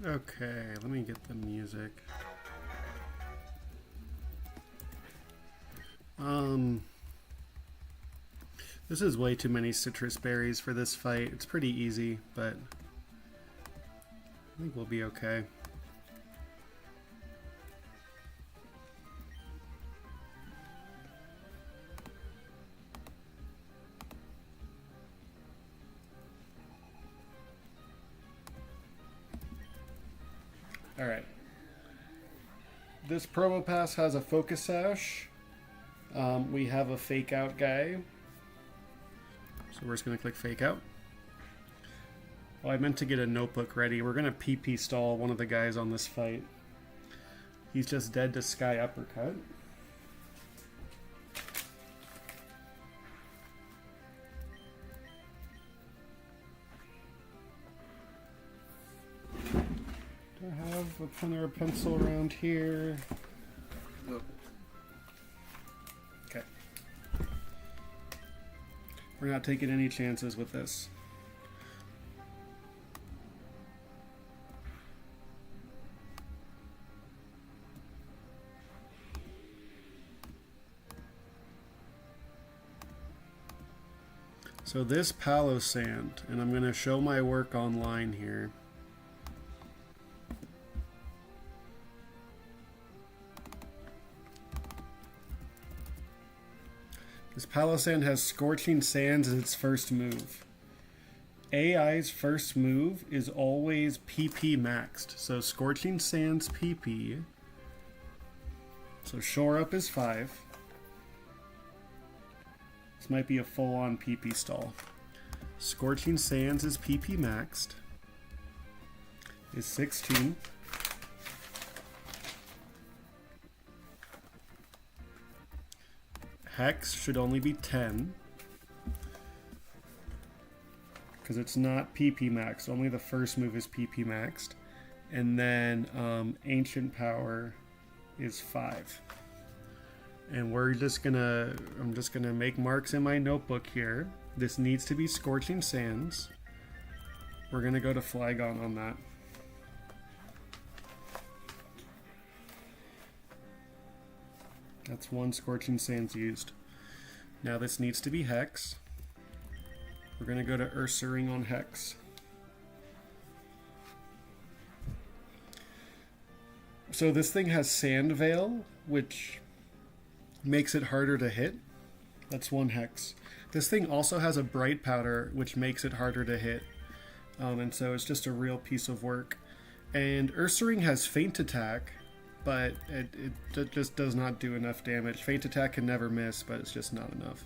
Okay, let me get the music. This is way too many citrus berries for this fight. It's pretty easy, but I think we'll be okay. All right. This promo pass has a focus sash. We have a fake out guy. So we're just going to click fake out. Oh, I meant to get a notebook ready. We're going to PP stall one of the guys on this fight. He's just dead to Sky Uppercut. Do I have a pen or a pencil around here? Nope. Okay. We're not taking any chances with this. So this Palo Sand, and I'm going to show my work online here. This Palo Sand has Scorching Sands as its first move. AI's first move is always PP maxed. So Scorching Sands PP. So Shore Up is 5. This might be a full-on PP stall. Scorching Sands is PP maxed. Is 16. Hex should only be 10. Because it's not PP maxed. Only the first move is PP maxed. And then Ancient Power is 5. And I'm just gonna make marks in my notebook here. This needs to be Scorching Sands. We're gonna go to Flygon on that. That's one Scorching Sands used. Now this needs to be Hex. We're gonna go to Ursaring on Hex. So this thing has Sand Veil, which makes it harder to hit. That's one Hex. This thing also has a Bright Powder, which makes it harder to hit. And so it's just a real piece of work. And Ursaring has Feint Attack, but it just does not do enough damage. Feint Attack can never miss, but it's just not enough.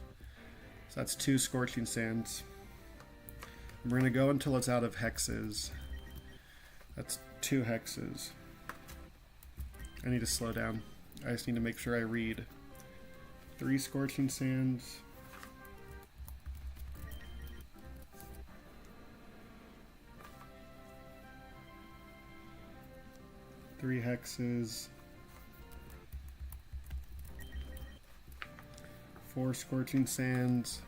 So that's 2 Scorching Sands. We're going to go until it's out of hexes. That's 2 hexes. I need to slow down. I just need to make sure I read. 3 Scorching Sands. 3 hexes. 4 Scorching Sands.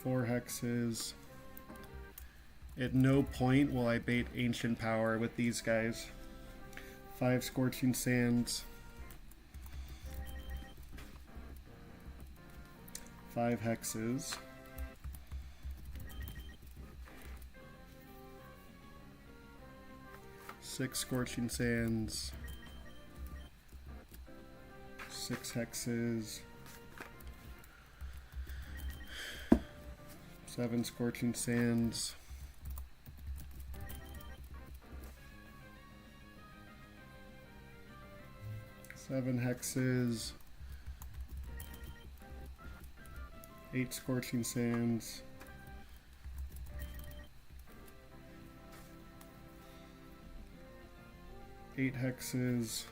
4 hexes. At no point will I bait Ancient Power with these guys. 5 Scorching Sands. 5 hexes. 6 Scorching Sands. 6 hexes. 7 Scorching Sands. 7 hexes. 8 Scorching Sands. 8 hexes.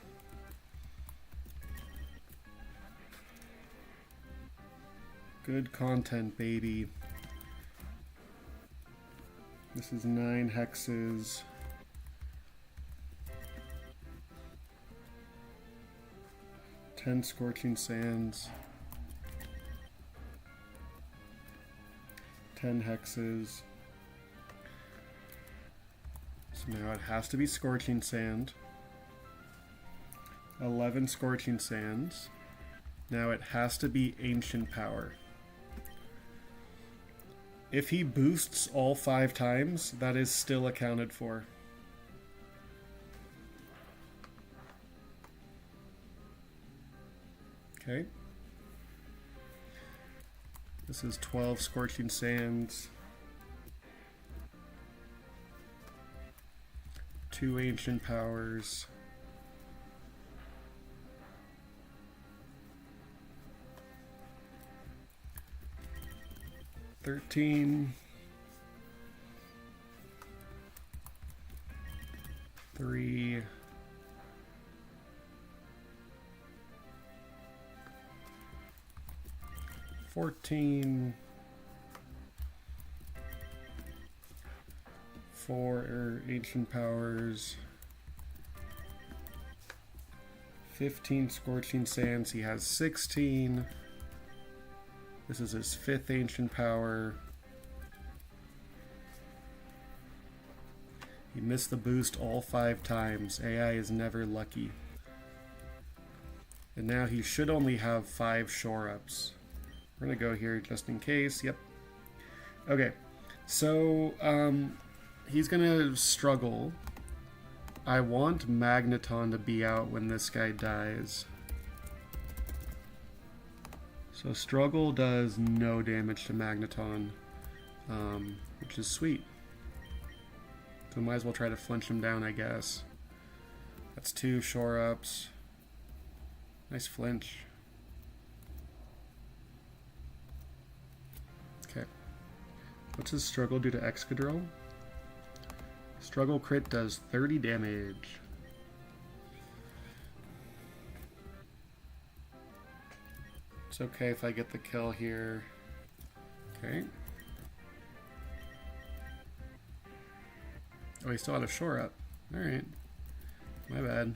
Good content, baby. This is 9 hexes. 10 Scorching Sands. 10 hexes. So now it has to be Scorching Sand. 11 Scorching Sands. Now it has to be Ancient Power. If he boosts all 5 times, that is still accounted for. Okay. This is 12 Scorching Sands. 2 Ancient Powers. $13. 3. 14. 4 Ancient Powers. 15 Scorching Sands. He has 16. This is his 5th Ancient Power. He missed the boost all 5 times. AI is never lucky. And now he should only have 5 shore-ups. We're gonna go here just in case. Yep. Okay. So, he's gonna struggle. I want Magneton to be out when this guy dies. So Struggle does no damage to Magneton, which is sweet. So might as well try to flinch him down, I guess. That's 2 shore-ups. Nice flinch. Okay. What's his Struggle do to Excadrill? Struggle crit does 30 damage. It's okay if I get the kill here. Okay. Oh, he still had a shore up. Alright. My bad.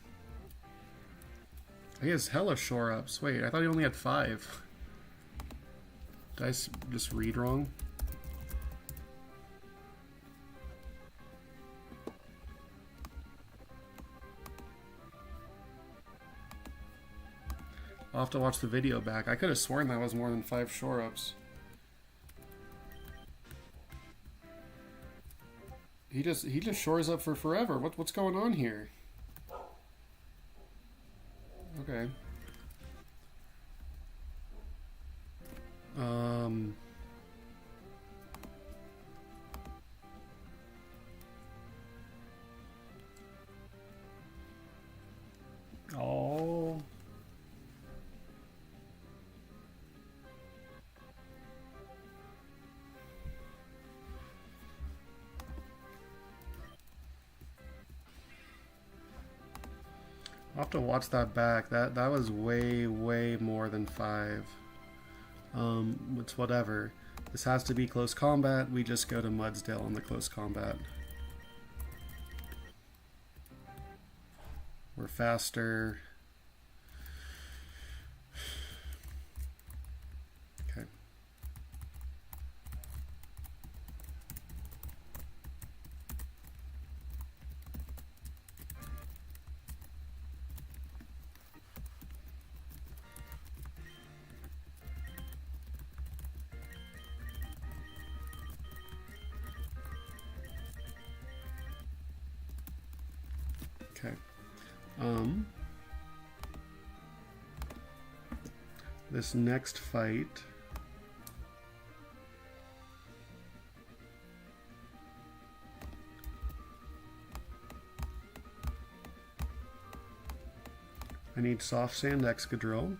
He has hella shore ups. Wait, I thought he only had 5. Did I just read wrong? I'll have to watch the video back. I could have sworn that was more than 5 shore-ups. He just shores up for forever. What's going on here? Okay. Oh. I'll have to watch that back. That was way more than 5. It's whatever. This has to be close combat. We just go to Mudsdale on the close combat. We're faster. Okay. Okay. This next fight, I need Soft Sand Excadrill.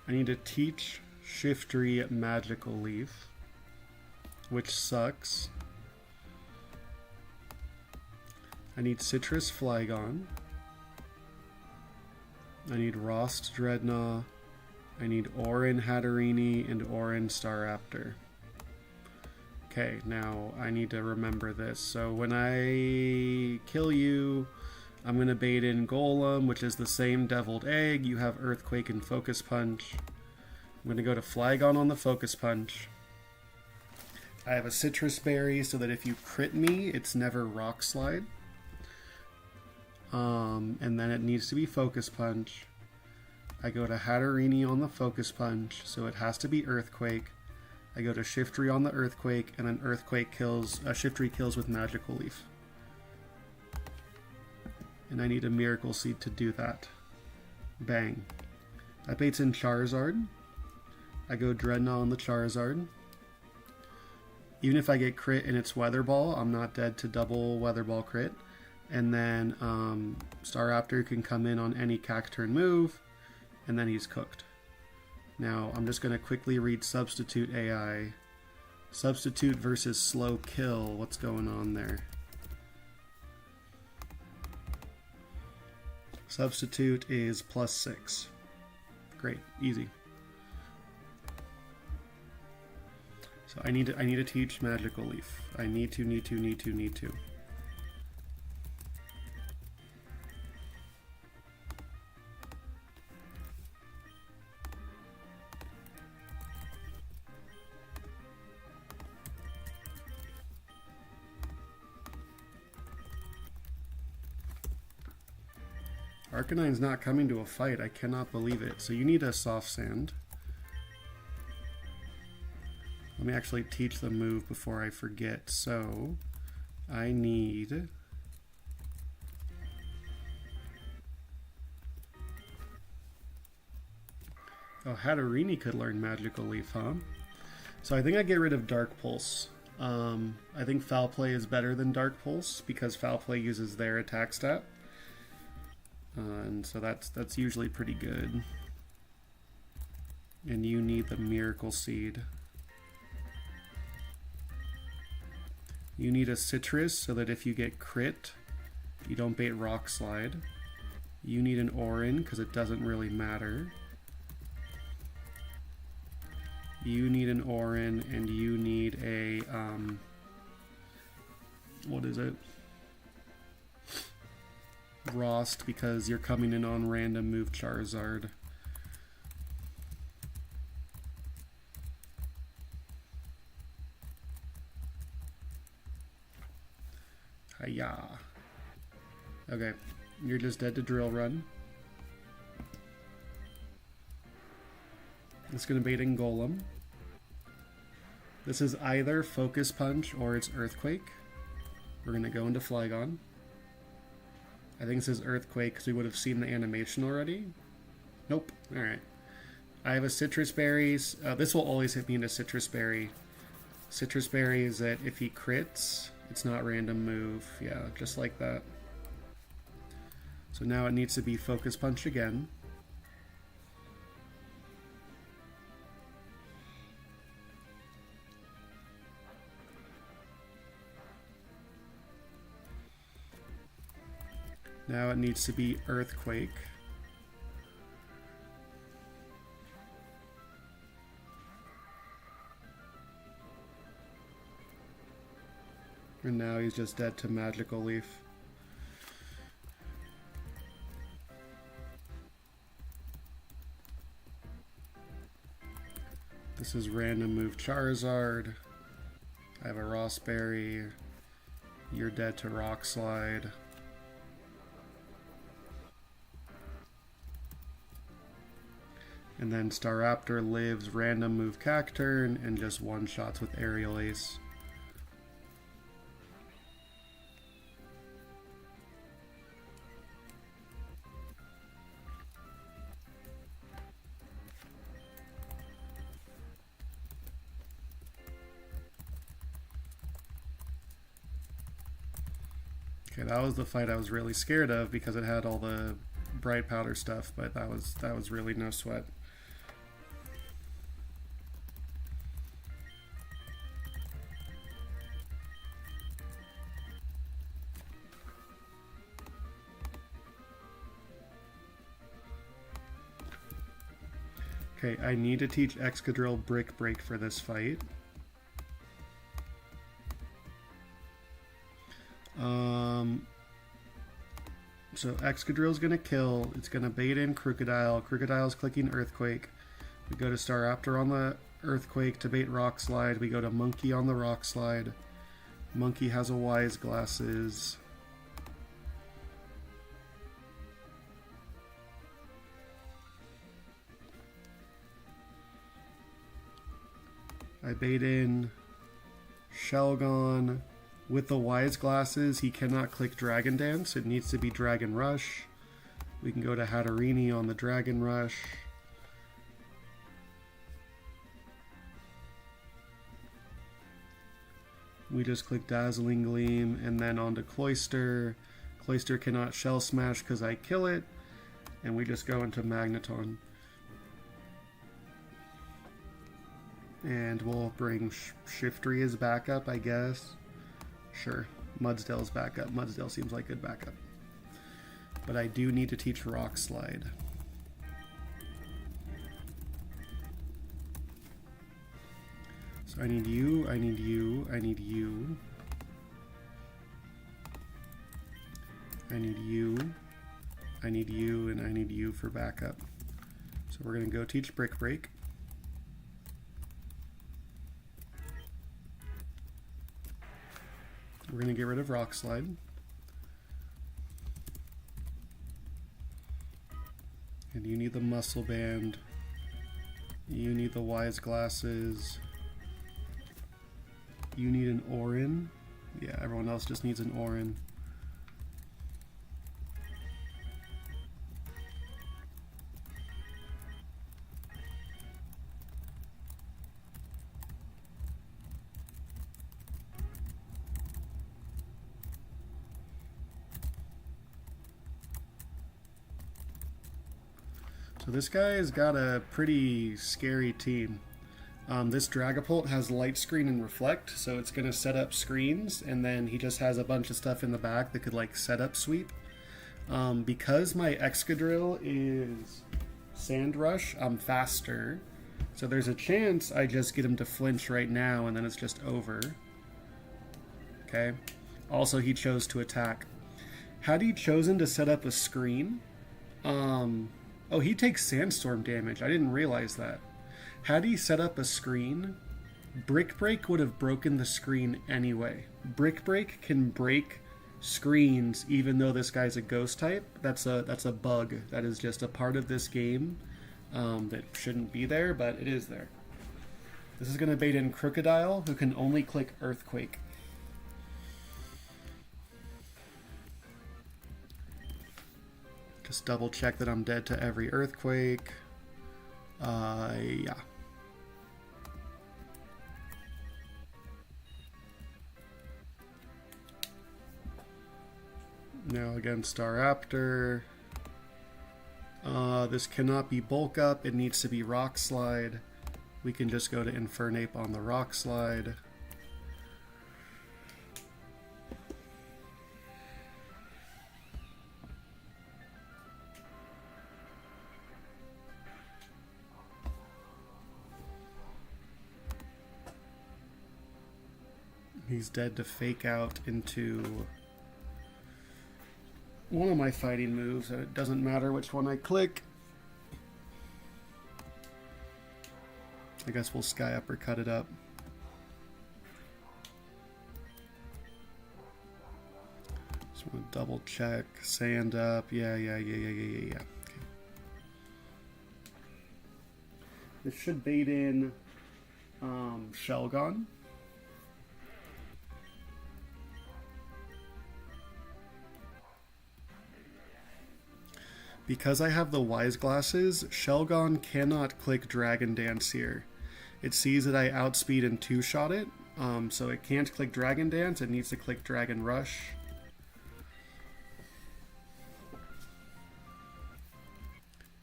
I need to teach Shiftry Magical Leaf, which sucks. I need Citrus Flygon. I need Rost Dreadnought. I need Orin Hatterini and Orin Staraptor. Okay, now I need to remember this. So when I kill you, I'm going to bait in Golem, which is the same Deviled Egg. You have Earthquake and Focus Punch. I'm going to go to Flygon on the Focus Punch. I have a Citrus Berry so that if you crit me, it's never Rock Slide. And then it needs to be Focus Punch. I go to Hatterini on the Focus Punch, so it has to be Earthquake. I go to Shiftry on the Earthquake, and then Earthquake kills, Shiftry kills with Magical Leaf. And I need a Miracle Seed to do that. Bang. That baits in Charizard. I go Dreadnought on the Charizard. Even if I get crit and it's Weather Ball, I'm not dead to double Weather Ball crit. And then Staraptor can come in on any Cacturn move, and then he's cooked. Now I'm just going to quickly read Substitute AI. Substitute versus Slow Kill. What's going on there? Substitute is +6. Great, easy. So I need to teach Magical Leaf. I need to. Arcanine's not coming to a fight. I cannot believe it. So you need a Soft Sand. Let me actually teach the move before I forget. So I need... Oh, Hatterini could learn Magical Leaf, huh? So I think I get rid of Dark Pulse. I think Foul Play is better than Dark Pulse because Foul Play uses their attack stat. And so that's usually pretty good. And you need the Miracle Seed. You need a Citrus so that if you get crit, you don't bait Rock Slide. You need an Orin because it doesn't really matter. You need an Orin, and you need a, what is it? Rost, because you're coming in on random move Charizard. Hiya. Okay, you're just dead to Drill Run. It's going to bait in Golem. This is either Focus Punch or it's Earthquake. We're going to go into Flygon. I think this is Earthquake because we would have seen the animation already. Nope. Alright. I have a Citrus Berries. This will always hit me into Citrus Berry. Citrus Berry is that if he crits, it's not random move. Yeah, just like that. So now it needs to be Focus Punch again. Now it needs to be Earthquake. And now he's just dead to Magical Leaf. This is random move Charizard. I have a Rossberry. You're dead to Rock Slide. And then Staraptor lives random move Cacturn and just one-shots with Aerial Ace. Okay, that was the fight I was really scared of because it had all the bright powder stuff, but that was really no sweat. Okay, I need to teach Excadrill Brick Break for this fight. So Excadrill's gonna kill. It's gonna bait in Crocodile. Crocodile's clicking Earthquake. We go to Staraptor on the Earthquake to bait Rock Slide. We go to Monkey on the Rock Slide. Monkey has a Wise Glasses. I bait in Shelgon. With the Wise Glasses, he cannot click Dragon Dance. It needs to be Dragon Rush. We can go to Hatterini on the Dragon Rush. We just click Dazzling Gleam and then onto Cloyster. Cloyster cannot Shell Smash because I kill it. And we just go into Magneton. And we'll bring Shiftry as backup, I guess. Sure, Mudsdale's backup. Mudsdale seems like good backup. But I do need to teach Rock Slide. So I need you, I need you, I need you. I need you, I need you, and I need you for backup. So we're gonna go teach Brick Break. We're going to get rid of Rock Slide. And you need the Muscle Band. You need the Wise Glasses. You need an Orin. Yeah, everyone else just needs an Orin. So this guy's got a pretty scary team. This Dragapult has Light Screen and Reflect, so it's going to set up screens, and then he just has a bunch of stuff in the back that could like set up sweep. Because my Excadrill is Sand Rush, I'm faster. So there's a chance I just get him to flinch right now, and then it's just over. Okay. Also, he chose to attack. Had he chosen to set up a screen, oh, he takes Sandstorm damage. I didn't realize that. Had he set up a screen, Brick Break would have broken the screen anyway. Brick Break can break screens even though this guy's a ghost type. That's a bug. That is just a part of this game that shouldn't be there, but it is there. This is going to bait in Crocodile, who can only click Earthquake. Just double check that I'm dead to every Earthquake. Yeah. Now again, Staraptor. This cannot be Bulk Up. It needs to be Rock Slide. We can just go to Infernape on the Rock Slide. He's dead to Fake Out into one of my fighting moves. It doesn't matter which one I click. I guess we'll Sky Uppercut it up. Just want to double check. Sand up. Yeah. Okay. This should bait in Shelgon. Because I have the Wise Glasses, Shelgon cannot click Dragon Dance here. It sees that I outspeed and two-shot it, so it can't click Dragon Dance. It needs to click Dragon Rush.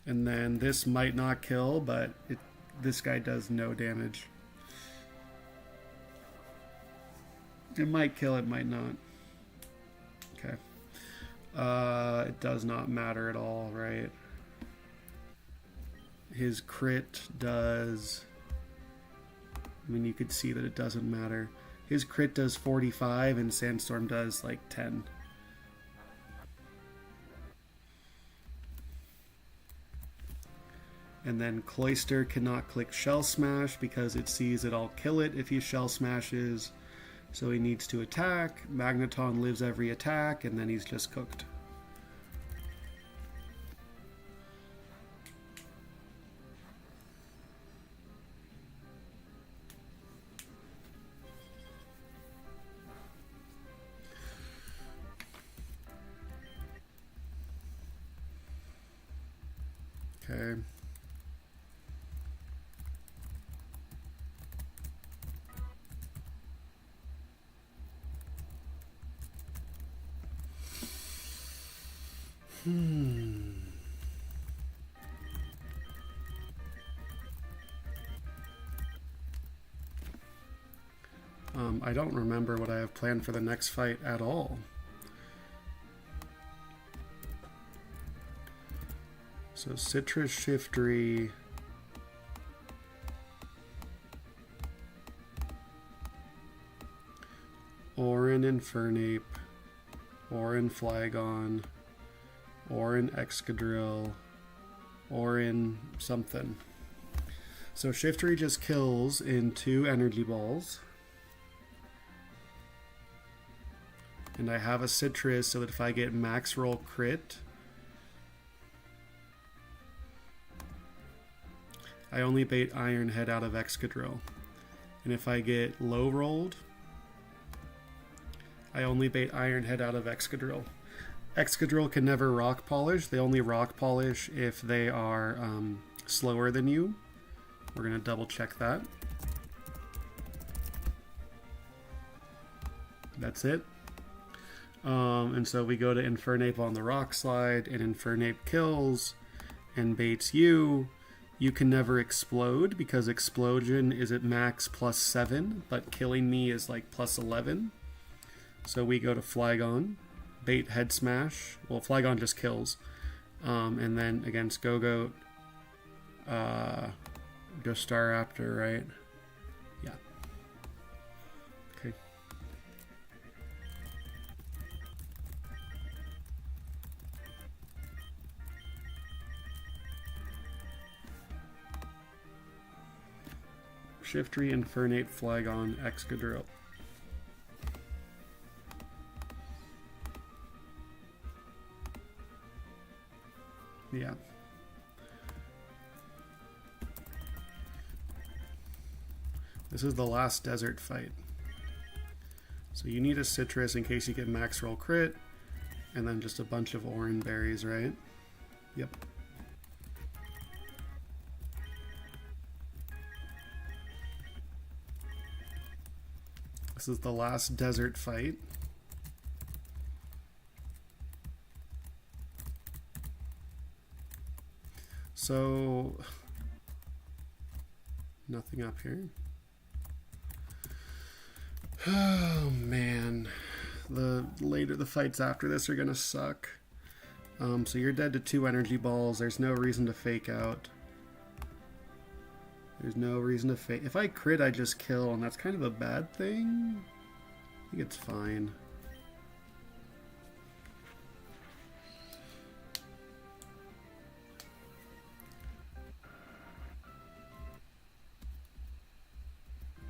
And then this might not kill, but this guy does no damage. It might kill, it might not. Okay. It does not matter at all, right? His crit does... I mean, you could see that it doesn't matter. His crit does 45 and Sandstorm does like 10. And then Cloister cannot click Shell Smash because it sees that I'll kill it if he Shell Smashes. So he needs to attack. Magneton lives every attack, and then he's just cooked. Okay. I don't remember what I have planned for the next fight at all. So Citrus Shiftry. Orin Infernape. Orin Flygon. Orin Excadrill. Orin something. So Shiftry just kills in 2 energy balls. And I have a Citrus so that if I get max roll crit, I only bait Iron Head out of Excadrill. And if I get low rolled, I only bait Iron Head out of Excadrill. Excadrill can never rock polish. They only rock polish if they are slower than you. We're going to double check that. That's it. And so we go to Infernape on the rock slide, and Infernape kills and baits you. You can never explode because explosion is at max +7, but killing me is like +11. So we go to Flygon, bait Head Smash. Well, Flygon just kills. And then against Go-Goat, go Staraptor, right? Yeah. Okay. Shiftry, Infernape, Flygon, Excadrill. Yeah. This is the last desert fight. So you need a Citrus in case you get max roll crit, and then just a bunch of Oran berries, right? Yep. This is the last desert fight. So, nothing up here. Oh man, the fights after this are gonna suck. So you're dead to 2 energy balls. There's no reason to fake out. There's no reason to fake. If I crit, I just kill, and that's kind of a bad thing. I think it's fine.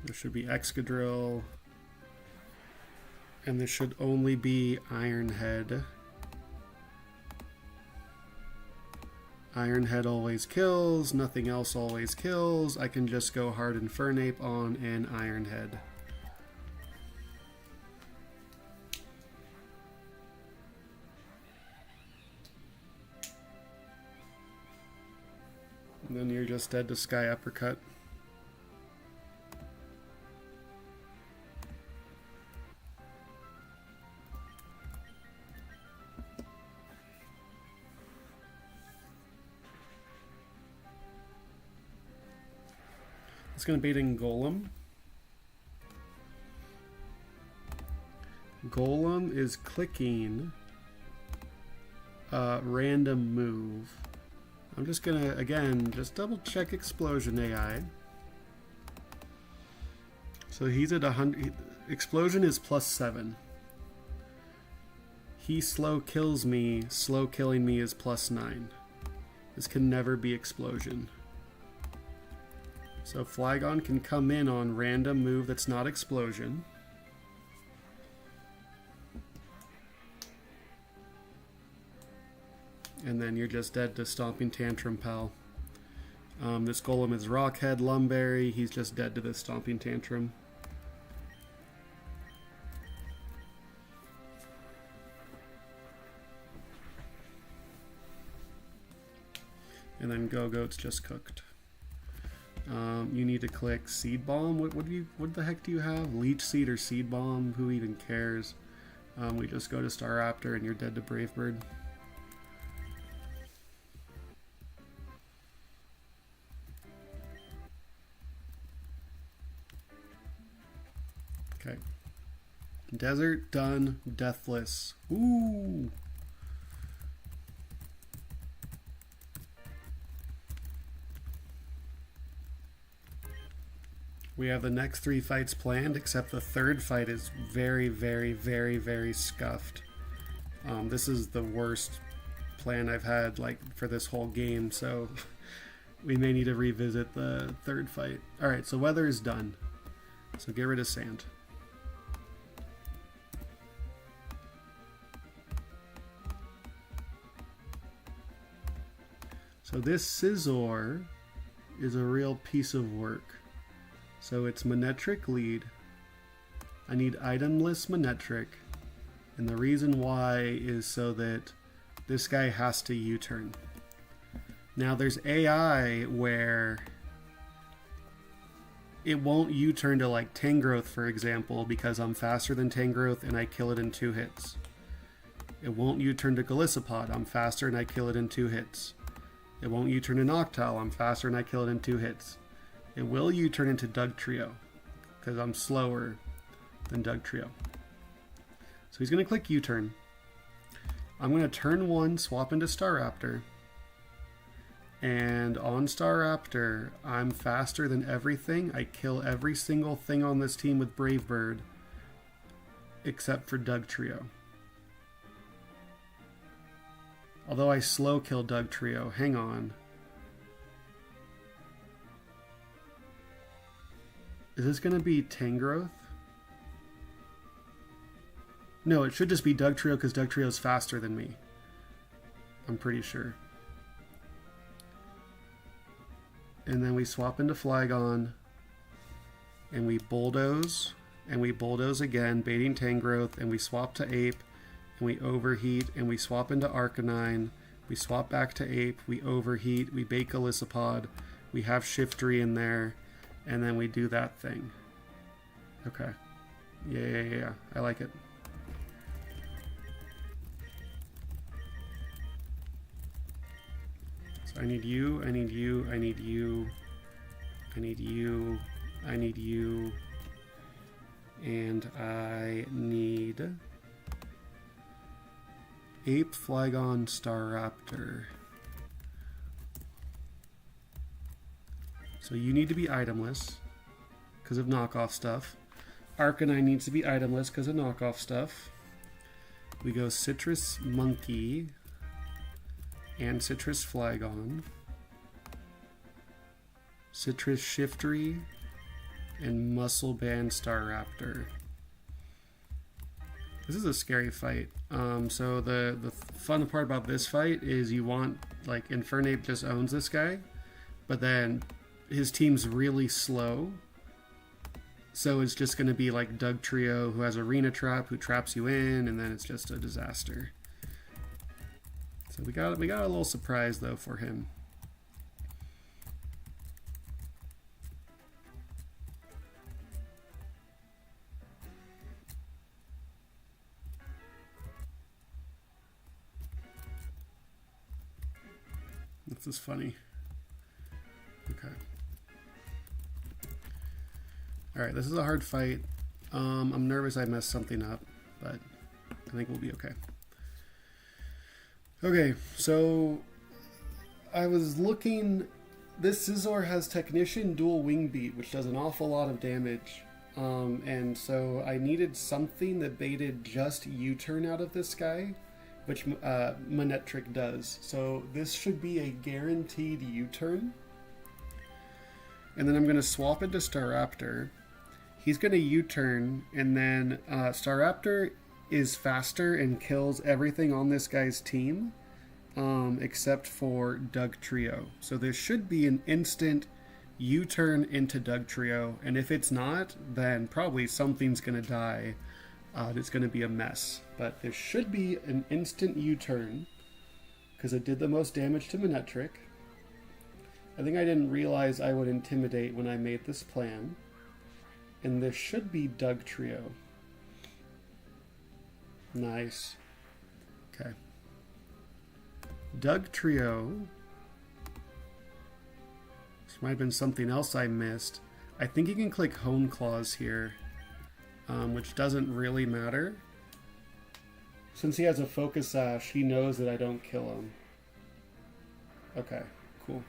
There should be Excadrill. And there should only be Iron Head. Iron Head always kills, nothing else always kills. I can just go hard Infernape on an Iron Head. And then you're just dead to Sky Uppercut. It's going to bait in Golem. Golem is clicking random move. I'm just going to, again, just double check Explosion AI. So he's at 100. Explosion is +7. He slow kills me. Slow killing me is +9. This can never be Explosion. So Flygon can come in on random move that's not explosion. And then you're just dead to Stomping Tantrum, pal. This Golem is Rockhead Lumberry. He's just dead to this Stomping Tantrum. And then Go-Goat's just cooked. You need to click Seed Bomb. What the heck do you have? Leech Seed or Seed Bomb? Who even cares? We just go to Staraptor and you're dead to Brave Bird. Okay. Desert done. Deathless. Ooh. We have the next 3 fights planned, except the 3rd fight is very, very, very, very scuffed. This is the worst plan I've had like for this whole game, so we may need to revisit the 3rd fight. Alright, so weather is done. So get rid of sand. So this Scizor is a real piece of work. So it's Manectric lead. I need itemless Manectric. And the reason why is so that this guy has to U-turn. Now there's AI where it won't U-turn to like Tangrowth, for example, because I'm faster than Tangrowth and I kill it in 2 hits. It won't U-turn to Golisopod. I'm faster and I kill it in 2 hits. It won't U-turn to Noctowl. I'm faster and I kill it in 2 hits. It will U-turn into Dugtrio, because I'm slower than Dugtrio. So he's going to click U-turn. I'm going to turn 1, swap into Staraptor. And on Staraptor, I'm faster than everything. I kill every single thing on this team with Brave Bird, except for Dugtrio. Although I slow kill Dugtrio. Hang on. Is this going to be Tangrowth? No, it should just be Dugtrio because Dugtrio is faster than me. I'm pretty sure. And then we swap into Flygon. And we Bulldoze. And we Bulldoze again, baiting Tangrowth. And we swap to Ape. And we Overheat. And we swap into Arcanine. We swap back to Ape. We Overheat. We bait Golisopod. We have Shiftry in there. And then we do that thing. Okay. Yeah. I like it. So I need you, I need you, I need you, I need you, I need you, and I need Ape, Flygon, Staraptor. So you need to be itemless because of knockoff stuff. Arcanine needs to be itemless because of knockoff stuff. We go Citrus Monkey and Citrus Flygon. Citrus Shiftry and Muscle Band Staraptor. This is a scary fight. So the fun part about this fight is you want, like, Infernape just owns this guy, but then his team's really slow, so it's just going to be like Dugtrio, who has Arena Trap, who traps you in, and then it's just a disaster. So we got a little surprise though for him. This is funny. Okay. Alright, this is a hard fight. I'm nervous I messed something up, but I think we'll be okay. Okay, so I was looking. This Scizor has Technician Dual Wing Beat, which does an awful lot of damage. And so I needed something that baited just U-turn out of this guy, which Manectric does. So this should be a guaranteed U-turn. And then I'm going to swap into Staraptor. He's going to U-turn, and then Staraptor is faster and kills everything on this guy's team, except for Dugtrio. So there should be an instant U-turn into Dugtrio, and if it's not, then probably something's going to die. It's going to be a mess. But there should be an instant U-turn, because it did the most damage to Manectric. I think I didn't realize I would Intimidate when I made this plan. And there should be Dugtrio. Nice. Okay. Dugtrio. This might have been something else I missed. I think you can click Hone Claws here, which doesn't really matter. Since he has a Focus Sash, he knows that I don't kill him. Okay, cool.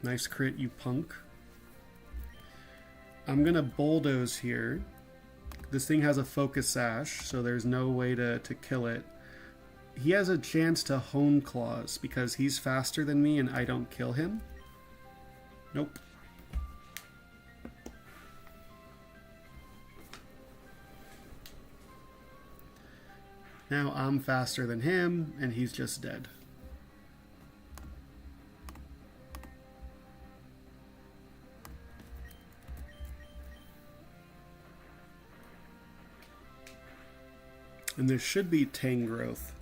Nice crit, you punk. I'm gonna Bulldoze here. This thing has a Focus Sash, so there's no way to kill it. He has a chance to Hone Claws because he's faster than me and I don't kill him. Nope. Now I'm faster than him and he's just dead. And there should be Tangrowth.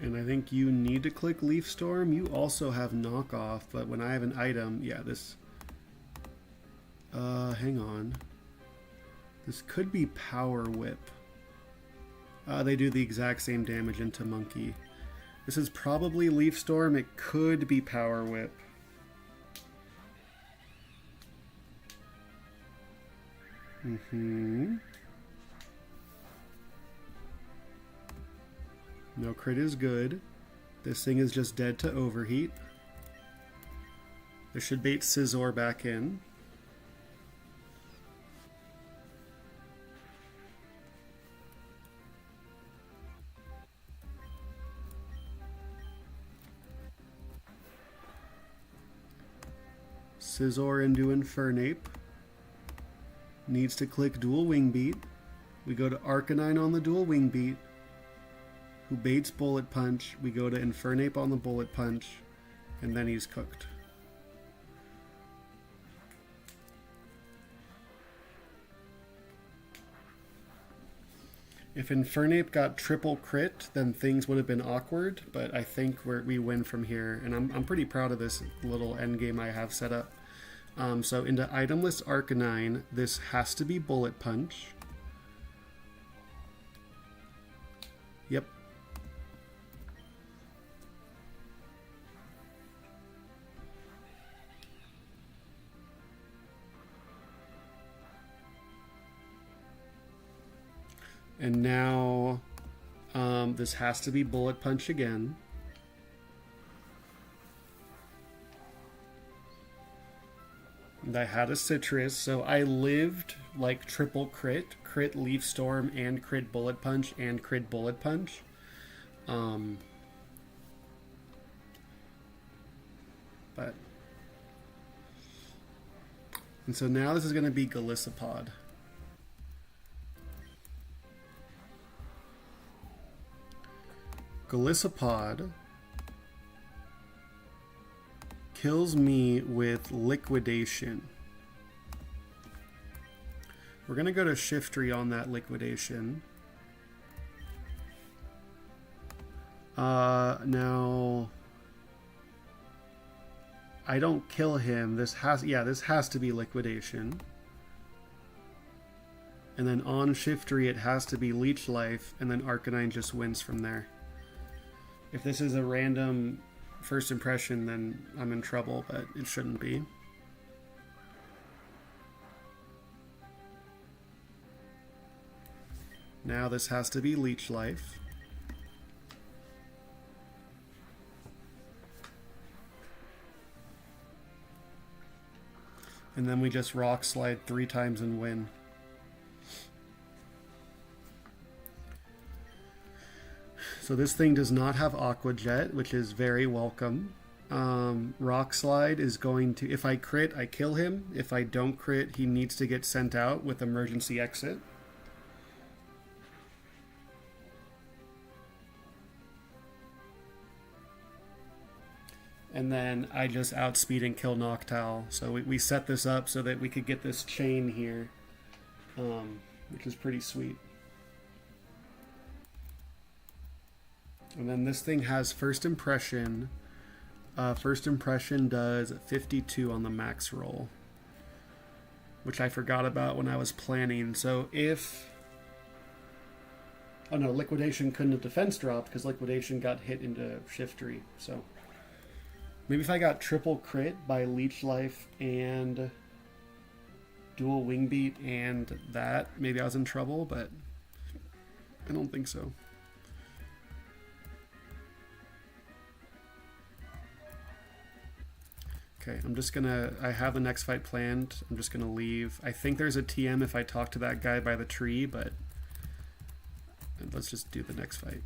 And I think you need to click Leaf Storm. You also have Knockoff, but when I have an item, yeah, this... hang on. This could be Power Whip. They do the exact same damage into Monkey. This is probably Leaf Storm. It could be Power Whip. No crit is good. This thing is just dead to Overheat. This should bait Scizor back in. Scizor into Infernape. Needs to click Dual Wing Beat. We go to Arcanine on the Dual Wing Beat, who baits Bullet Punch. We go to Infernape on the Bullet Punch, and then he's cooked. If Infernape got triple crit, then things would have been awkward, but I think we win from here, and I'm pretty proud of this little endgame I have set up. So into Itemless Arcanine, this has to be Bullet Punch. Yep. And now this has to be Bullet Punch again. And I had a Citrus, so I lived like triple crit, crit Leaf Storm, and crit Bullet Punch, and crit Bullet Punch. And so now this is going to be Golisopod. Golisopod kills me with Liquidation. We're going to go to Shiftry on that Liquidation. Now I don't kill him. This has to be Liquidation. And then on Shiftry it has to be Leech Life, and then Arcanine just wins from there. If this is a random first impression, then I'm in trouble, but it shouldn't be. Now this has to be Leech Life. And then we just Rock Slide 3 times and win. So this thing does not have Aqua Jet, which is very welcome. Rock Slide is going to, if I crit, I kill him. If I don't crit, he needs to get sent out with emergency exit. And then I just outspeed and kill Noctowl. So we set this up so that we could get this chain here, which is pretty sweet. And then this thing has First Impression. First Impression does 52 on the max roll, which I forgot about when I was planning. So if... Oh no, Liquidation couldn't have defense dropped because Liquidation got hit into Shiftry. So maybe if I got triple crit by Leech Life and dual Wing Beat and that, maybe I was in trouble, but I don't think so. Okay, I'm just gonna, I have the next fight planned. I'm just gonna leave. I think there's a TM if I talk to that guy by the tree, but let's just do the next fight.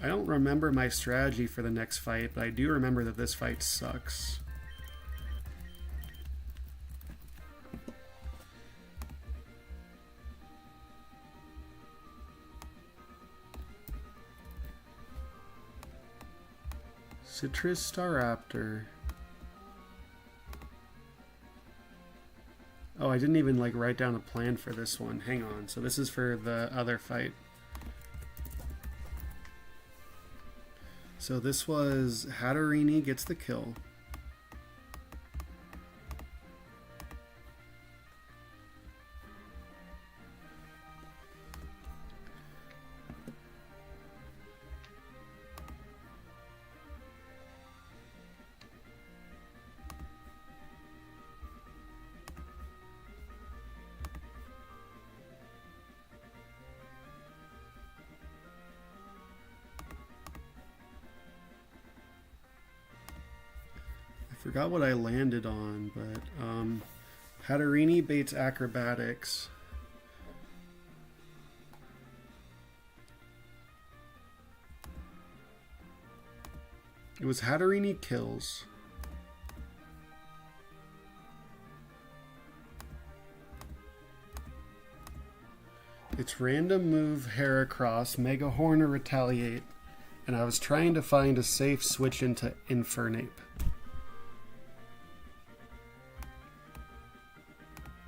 I don't remember my strategy for the next fight, but I do remember that this fight sucks. Citrus Staraptor. Oh, I didn't even like write down a plan for this one. Hang on. So this is for the other fight. So this was Hatterini gets the kill. Forgot what I landed on, but Hatterini baits Acrobatics. It was Hatterini kills. It's random move Heracross, Mega Horn or Retaliate, and I was trying to find a safe switch into Infernape.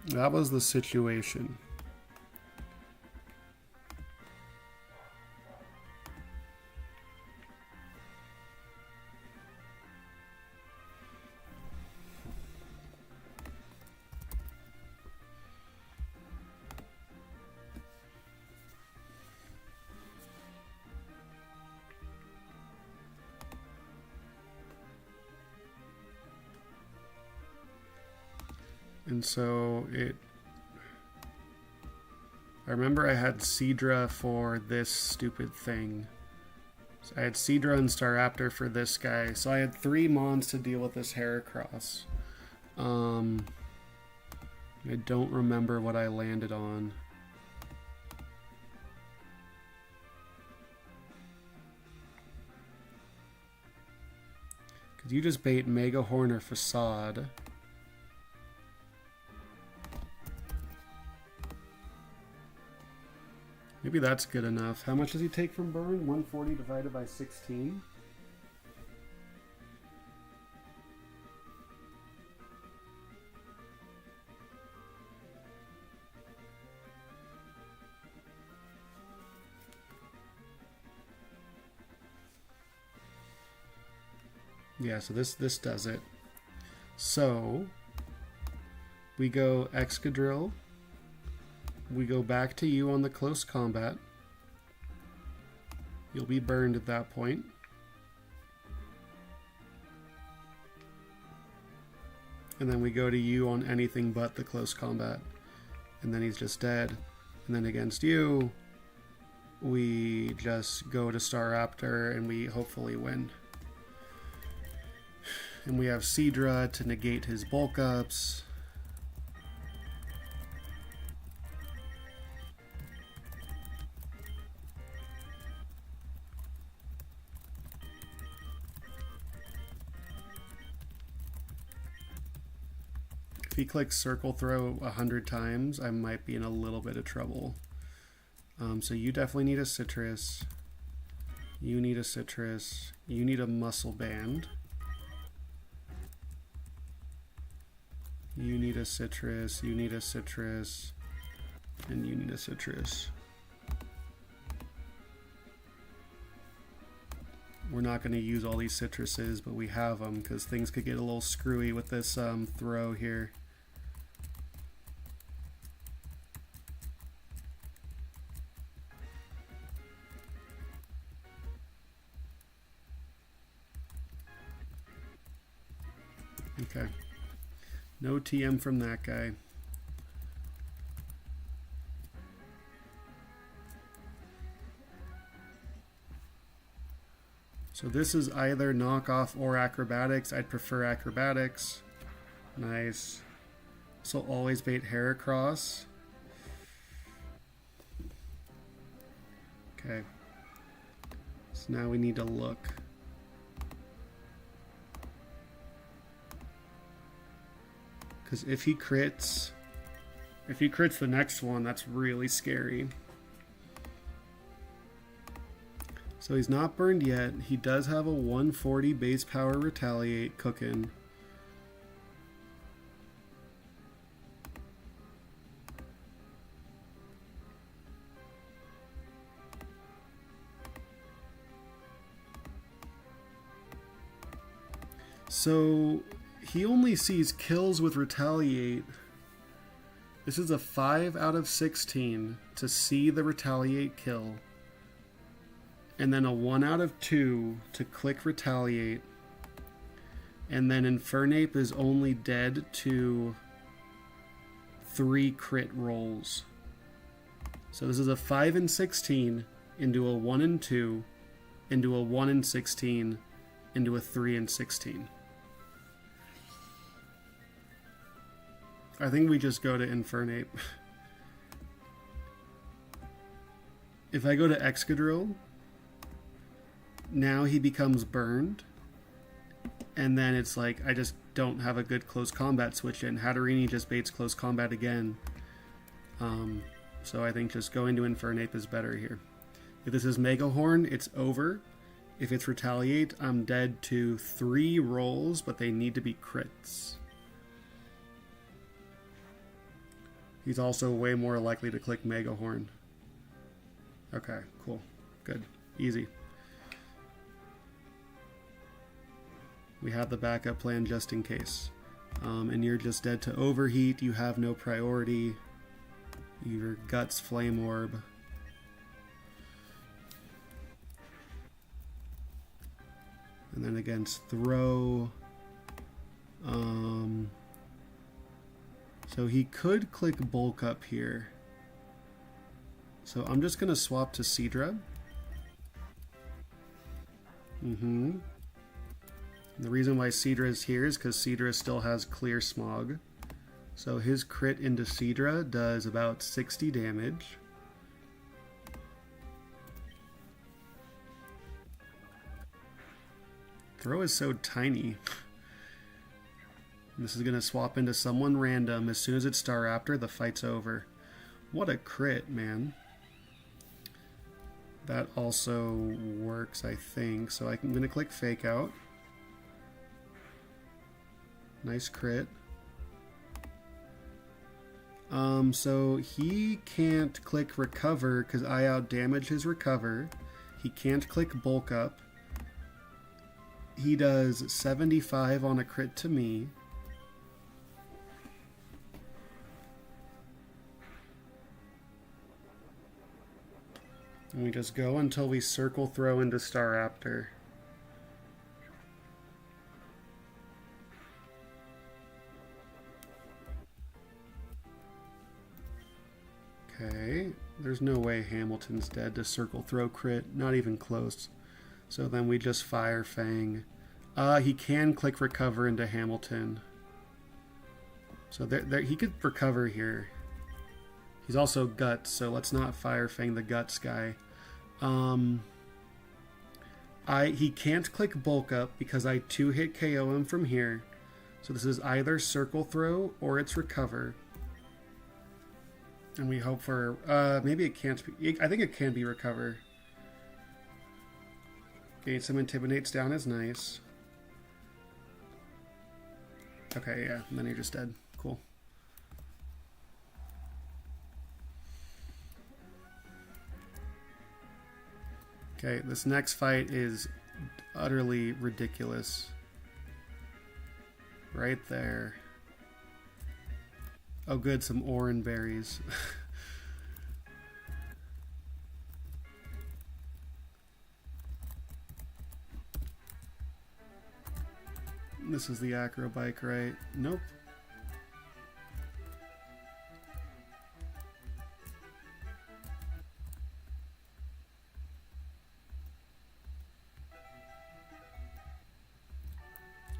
That was the situation. And so I remember I had Seadra for this stupid thing. So I had Seadra and Staraptor for this guy. So I had 3 Mons to deal with this Heracross. I don't remember what I landed on. Could you just bait Mega Horn or Facade? Maybe that's good enough. How much does he take from burn? 140 divided by 16? Yeah, so this does it. So we go Excadrill. We go back to you on the close combat. You'll be burned at that point. And then we go to you on anything but the close combat. And then he's just dead. And then against you, we just go to Staraptor and we hopefully win. And we have Seadra to negate his bulk ups. he clicks circle throw 100 times, I might be in a little bit of trouble. So you definitely need a citrus. You need a citrus. You need a muscle band. You need a citrus. You need a citrus. And you need a citrus. We're not going to use all these citruses, but we have them because things could get a little screwy with this throw here. Okay. No TM from that guy. So this is either knockoff or acrobatics. I'd prefer acrobatics. Nice. So always bait Heracross. Okay. So now we need to look. Because if he crits the next one, that's really scary. So he's not burned yet. He does have a 140 base power retaliate cooking. So he only sees kills with retaliate. This is a 5 out of 16 to see the retaliate kill. And then a 1 out of 2 to click retaliate. And then Infernape is only dead to 3 crit rolls. So this is a 5 in 16 into a 1 in 2 into a 1 in 16 into a 3 in 16. I think we just go to Infernape. If I go to Excadrill, now he becomes burned, and then it's like I just don't have a good close combat switch in. Hatterini just baits close combat again. So I think just going to Infernape is better here. If this is Mega Horn, it's over. If it's Retaliate, I'm dead to 3 rolls, but they need to be crits. He's also way more likely to click Mega Horn. Okay, cool. Good. Easy. We have the backup plan just in case. And you're just dead to Overheat. You have no priority. Your Guts Flame Orb. And then against Throw. So he could click Bulk Up here. So I'm just going to swap to Seadra. The reason why Seadra is here is because Seadra still has Clear Smog. So his crit into Seadra does about 60 damage. Throw is so tiny. This is going to swap into someone random. As soon as it's Staraptor, the fight's over. What a crit, man. That also works, I think. So I'm going to click Fake Out. Nice crit. So he can't click Recover because I outdamage his Recover. He can't click Bulk Up. He does 75 on a crit to me. And we just go until we Circle Throw into Staraptor. Okay, there's no way Hamilton's dead to Circle Throw crit, not even close. So then we just Fire Fang. He can click Recover into Hamilton. So there he could recover here. He's also Guts, so let's not Fire Fang the Guts guy. He can't click Bulk Up because I 2-hit KO him from here. So this is either circle throw or it's recover. And we hope for, maybe it can't be, I think it can be recover. Gain some intimidates down is nice. Okay, yeah, and then you're just dead. Cool. Okay, this next fight is utterly ridiculous. Right there. Oh good, some orange berries. This is the acro bike, right? Nope.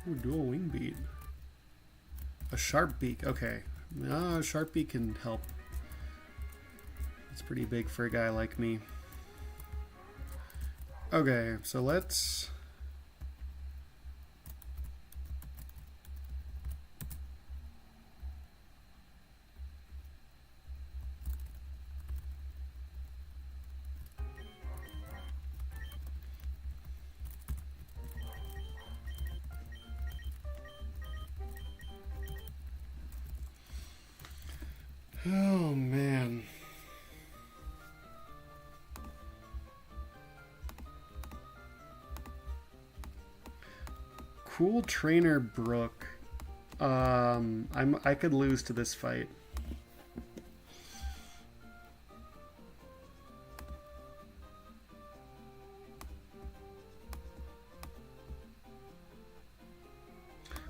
Ooh, dual wing beat. A sharp beak, okay. A sharp beak can help. It's pretty big for a guy like me. Okay, so let's... Oh, man. Cool trainer Brooke. I could lose to this fight.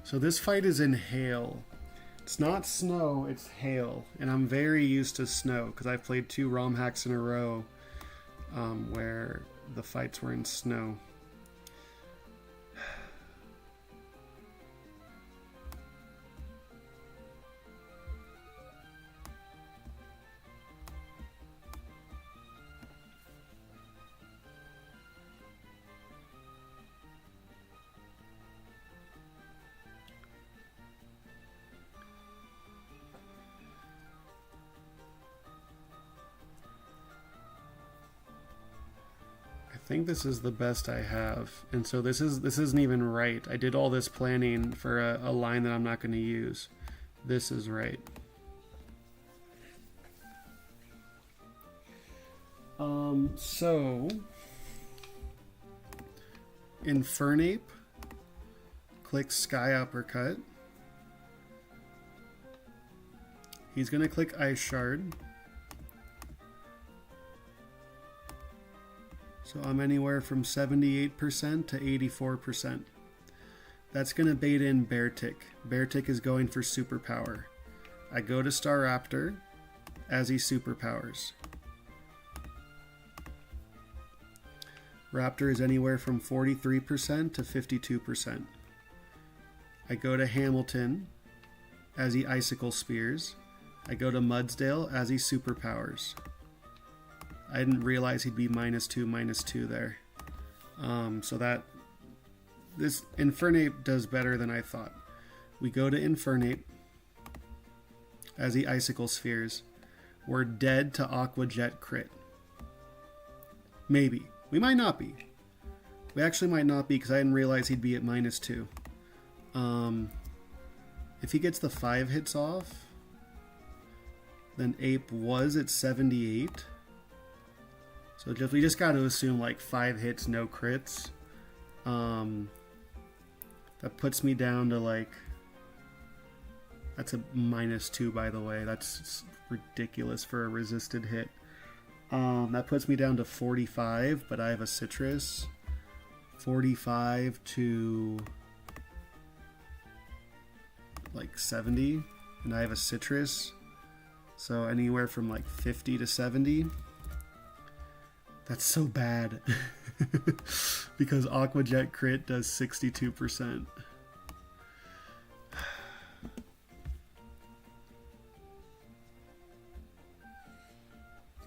So this fight is in hail. It's not snow, it's hail. And I'm very used to snow because I've played 2 ROM hacks in a row where the fights were in snow. I think this is the best I have, and so this isn't even right. I did all this planning for a line that I'm not going to use. This is right. So Infernape, click Sky Uppercut. He's going to click Ice Shard. So I'm anywhere from 78% to 84%. That's going to bait in Beartick. Beartick is going for superpower. I go to Staraptor as he superpowers. Raptor is anywhere from 43% to 52%. I go to Hamilton as he Icicle Spears. I go to Mudsdale as he superpowers. I didn't realize he'd be -2 there. So that this Infernape does better than I thought. We go to Infernape as he Icicle Spheres. We're dead to Aqua Jet crit. Maybe. We might not be. We actually might not be because I didn't realize he'd be at -2. If he gets the 5 hits off, then Ape was at 78. So we just got to assume like 5 hits, no crits. That puts me down to like... That's a -2, by the way. That's ridiculous for a resisted hit. That puts me down to 45, but I have a Citrus. 45 to like 70, and I have a Citrus. So anywhere from like 50 to 70. That's so bad. Because Aqua Jet crit does 62%.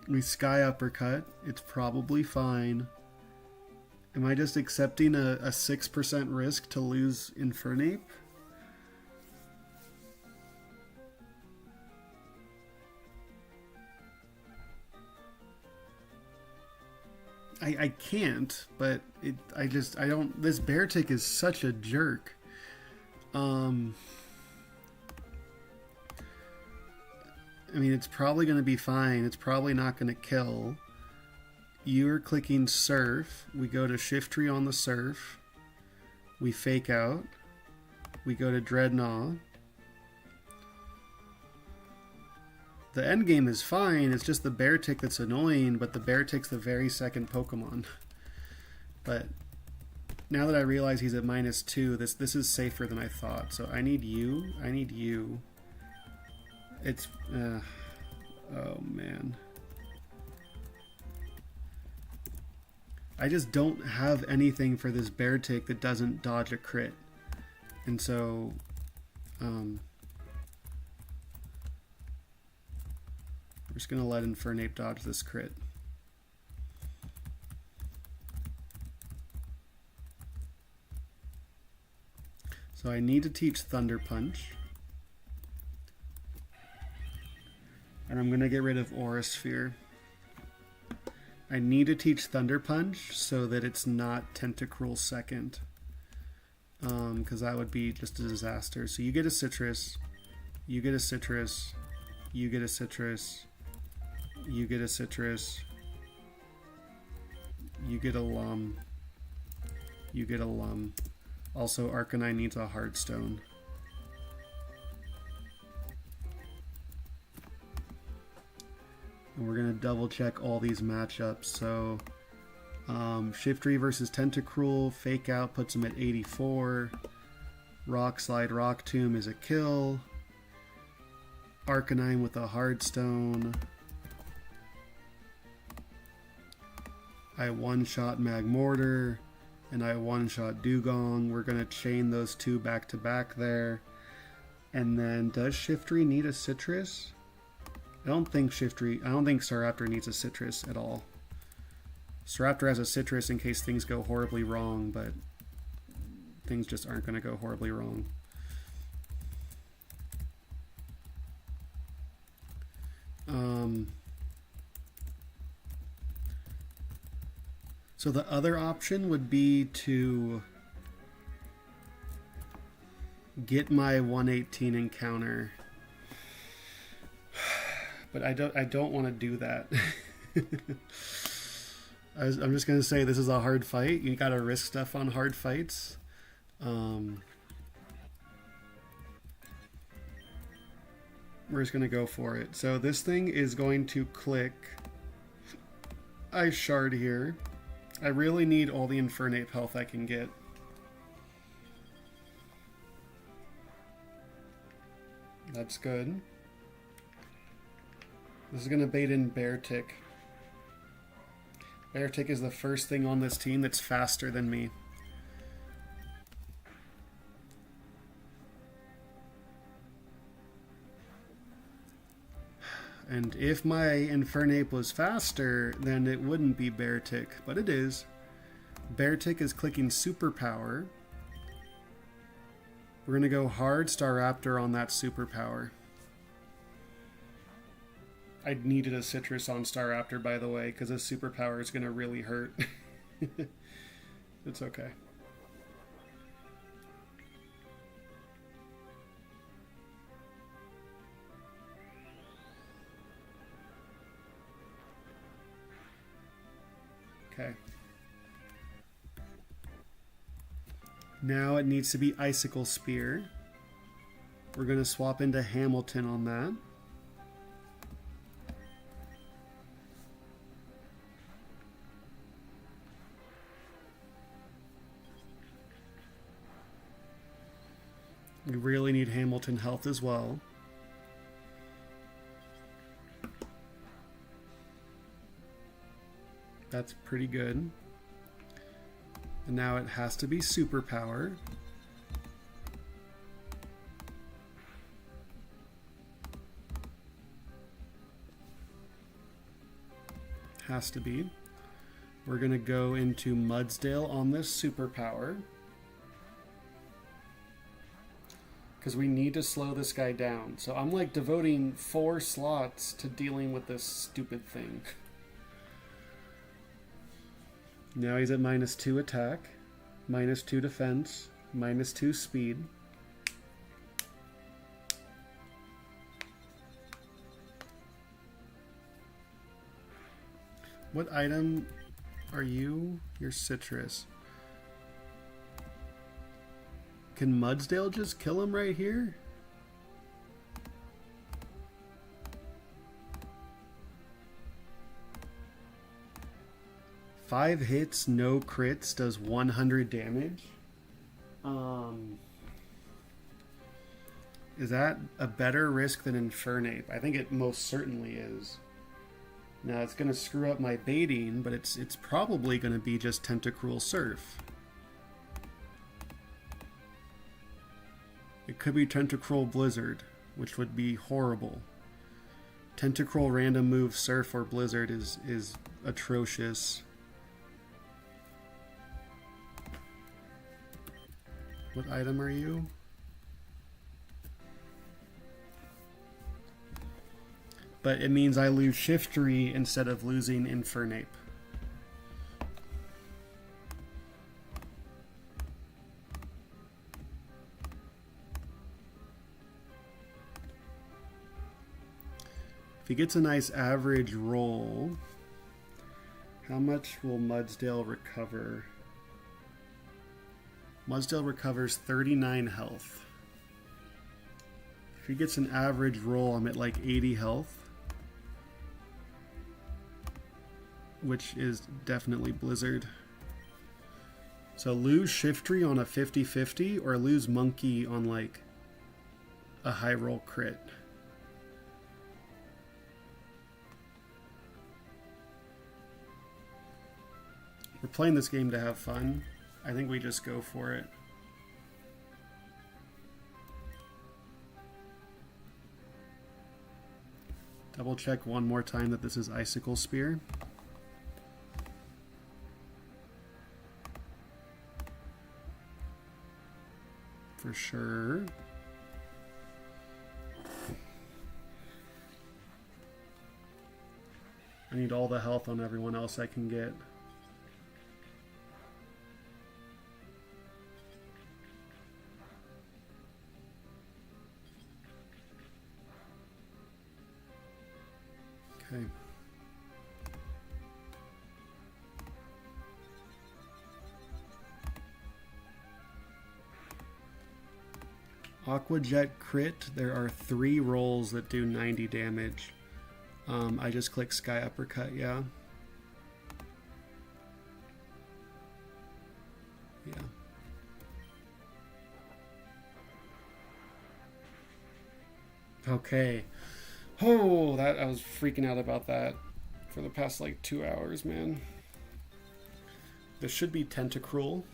We Sky Uppercut. It's probably fine. Am I just accepting a 6% risk to lose Infernape? I can't, but I don't. This bear tick is such a jerk. I mean, it's probably going to be fine. It's probably not going to kill. You're clicking surf. We go to shift tree on the surf. We fake out. We go to Dreadnought. The end game is fine. It's just the bear tick that's annoying, but the bear tick's the very second Pokemon. But now that I realize he's at -2, this is safer than I thought. So I need you. I need you. It's... oh, man. I just don't have anything for this bear tick that doesn't dodge a crit. And so... we're just going to let Infernape dodge this crit. So I need to teach Thunder Punch. And I'm going to get rid of Aura Sphere. I need to teach Thunder Punch so that it's not Tentacruel second. Because that would be just a disaster. So you get a Citrus. You get a Citrus. You get a Citrus. You get a Citrus. You get a Lum. You get a Lum. Also, Arcanine needs a Hardstone. And we're going to double check all these matchups. So, Shiftry versus Tentacruel. Fake Out puts him at 84. Rock Slide Rock Tomb is a kill. Arcanine with a Hardstone. I one-shot Magmortar. And I one-shot Dugong. We're going to chain those two back to back there. And then, does Shiftry need a Citrus? I don't think Staraptor needs a Citrus at all. Staraptor has a Citrus in case things go horribly wrong, but things just aren't going to go horribly wrong. So the other option would be to get my 118 encounter. But I don't want to do that. I'm just going to say this is a hard fight. You got to risk stuff on hard fights. We're just going to go for it. So this thing is going to click Ice Shard here. I really need all the Infernape health I can get. That's good. This is going to bait in Beartick. Beartick is the first thing on this team that's faster than me. And if my Infernape was faster, then it wouldn't be Beartick, but it is. Beartick is clicking Superpower. We're going to go hard Staraptor on that Superpower. I needed a Citrus on Staraptor, by the way, because a Superpower is going to really hurt. It's okay. Okay. Now it needs to be Icicle Spear. We're going to swap into Hamilton on that. We really need Hamilton health as well. That's pretty good. And now it has to be Superpower. Has to be. We're going to go into Mudsdale on this Superpower. Because we need to slow this guy down. So I'm like devoting 4 slots to dealing with this stupid thing. Now he's at -2 attack, -2 defense, -2 speed. What item are you? You're citrus. Can Mudsdale just kill him right here? Five hits, no crits, does 100 damage. Is that a better risk than Infernape? I think it most certainly is. Now it's going to screw up my baiting, but it's probably going to be just Tentacruel Surf. It could be Tentacruel Blizzard, which would be horrible. Tentacruel random move Surf or Blizzard is atrocious. What item are you? But it means I lose Shiftry instead of losing Infernape. If he gets a nice average roll, how much will Mudsdale recover? Mudsdale recovers 39 health. If he gets an average roll, I'm at like 80 health. Which is definitely Blizzard. So lose Shiftry on a 50-50 or lose Monkey on like a high roll crit. We're playing this game to have fun. I think we just go for it. Double check one more time that this is Icicle Spear. For sure. I need all the health on everyone else I can get. Okay. Aqua Jet crit, there are 3 rolls that do 90 damage. I just click Sky Uppercut, yeah. Yeah. Okay. Oh, that I was freaking out about that for the past like 2 hours, man. This should be Tentacruel.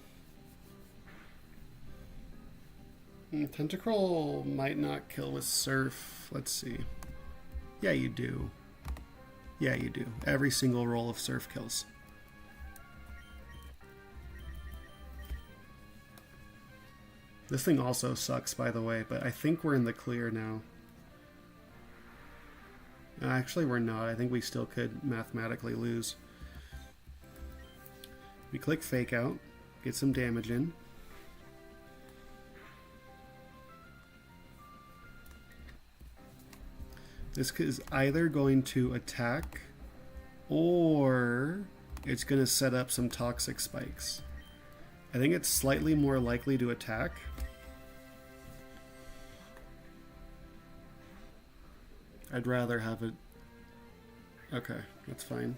Tentacruel might not kill with Surf. Let's see. Yeah, you do. Yeah, you do. Every single roll of Surf kills. This thing also sucks, by the way, but I think we're in the clear now. Actually, we're not. I think we still could mathematically lose. We click Fake Out, get some damage in. This is either going to attack or it's going to set up some toxic spikes. I think it's slightly more likely to attack. I'd rather have it... Okay, that's fine.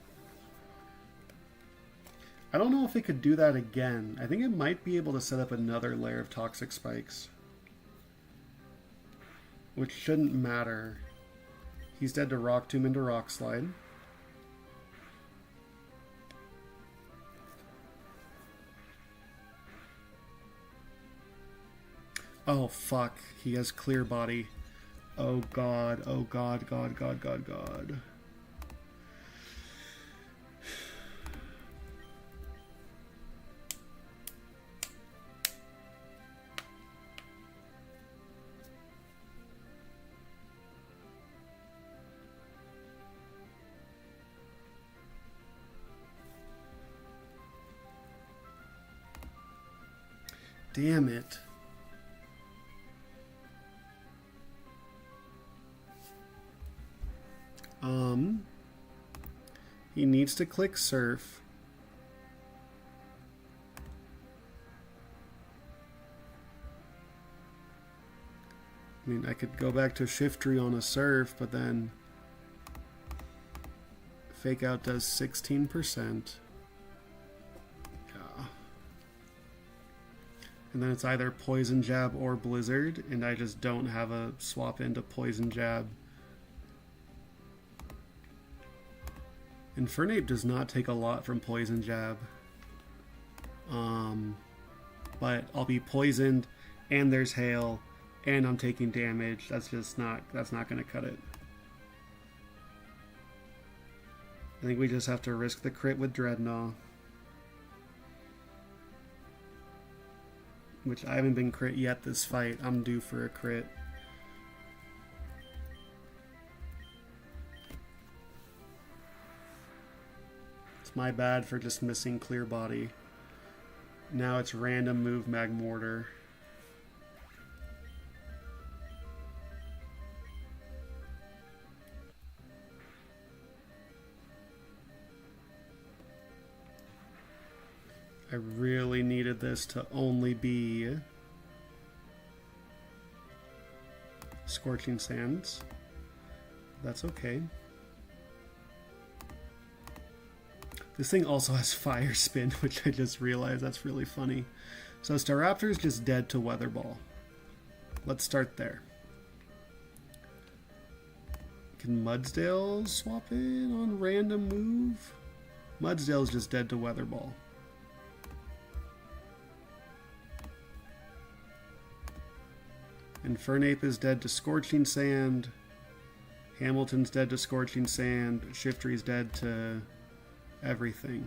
I don't know if it could do that again. I think it might be able to set up another layer of toxic spikes. Which shouldn't matter. He's dead to Rock Tomb into Rock Slide. Oh fuck, he has Clear Body. Oh god, oh god, god, god, god, god. Damn it. He needs to click surf. I mean, I could go back to Shiftry on a surf, but then Fake Out does 16%. Yeah. And then it's either Poison Jab or Blizzard, and I just don't have a swap into Poison Jab. Infernape does not take a lot from Poison Jab. But I'll be poisoned, and there's hail, and I'm taking damage. That's not going to cut it. I think we just have to risk the crit with Dreadnought. Which I haven't been crit yet this fight. I'm due for a crit. It's my bad for just missing Clear Body. Now it's random move Magmortar. I really needed this to only be Scorching Sands. That's okay. This thing also has Fire Spin, which I just realized. That's really funny. So Staraptor is just dead to Weather Ball. Let's start there. Can Mudsdale swap in on random move? Mudsdale's just dead to Weather Ball. Infernape is dead to Scorching Sand. Hamilton's dead to Scorching Sand. Shiftry's dead to everything.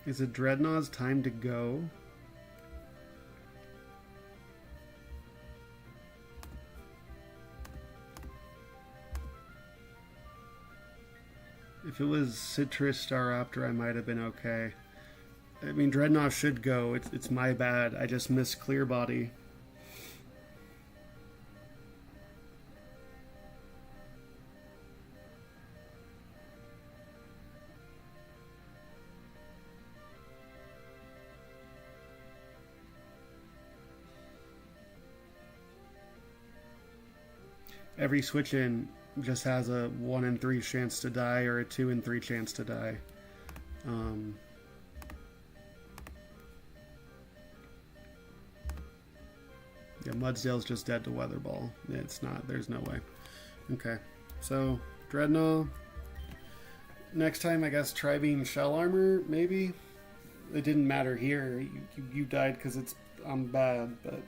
Is it Dreadnaught's time to go? If it was Citrus Staraptor, I might have been okay. I mean, Dreadnought should go. It's my bad. I just missed Clear Body. Every switch in just has a 1 in 3 chance to die or a 2 in 3 chance to die. Yeah, Mudsdale's just dead to Weather Ball. It's not, there's no way. Okay, so Dreadnought. Next time, I guess Tri-Beam Shell Armor, maybe? It didn't matter here. You died because I'm bad, but...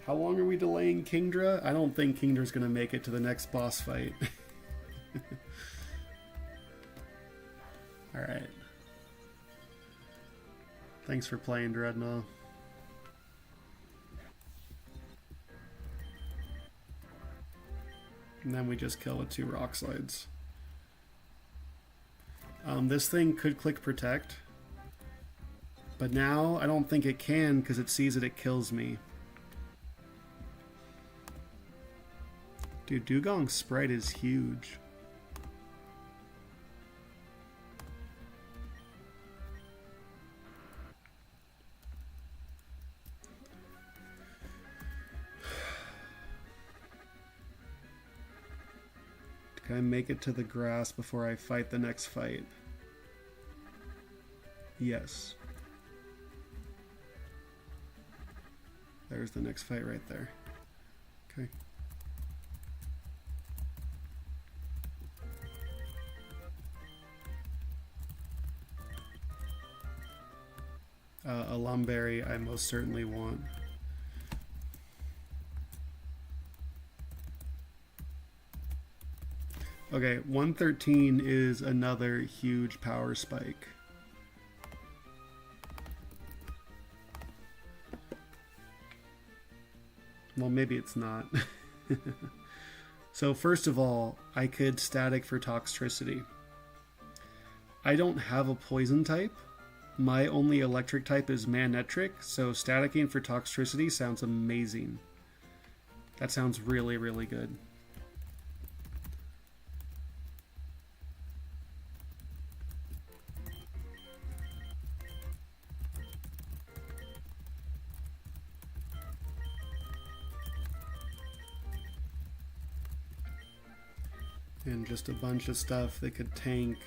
How long are we delaying Kingdra? I don't think Kingdra's going to make it to the next boss fight. Alright. Thanks for playing, Dreadnought. And then we just kill with 2 Rock Slides. This thing could click Protect. But now I don't think it can because it sees that it kills me. Dude, Dugong's sprite is huge. Can I make it to the grass before I fight the next fight? Yes. There's the next fight right there. Okay. A Lumberry I most certainly want. Okay, 113 is another huge power spike. Well, maybe it's not. So first of all, I could static for Toxtricity. I don't have a poison type. My only electric type is Manectric, so staticking for Toxtricity sounds amazing. That sounds really, really good. And just a bunch of stuff that could tank.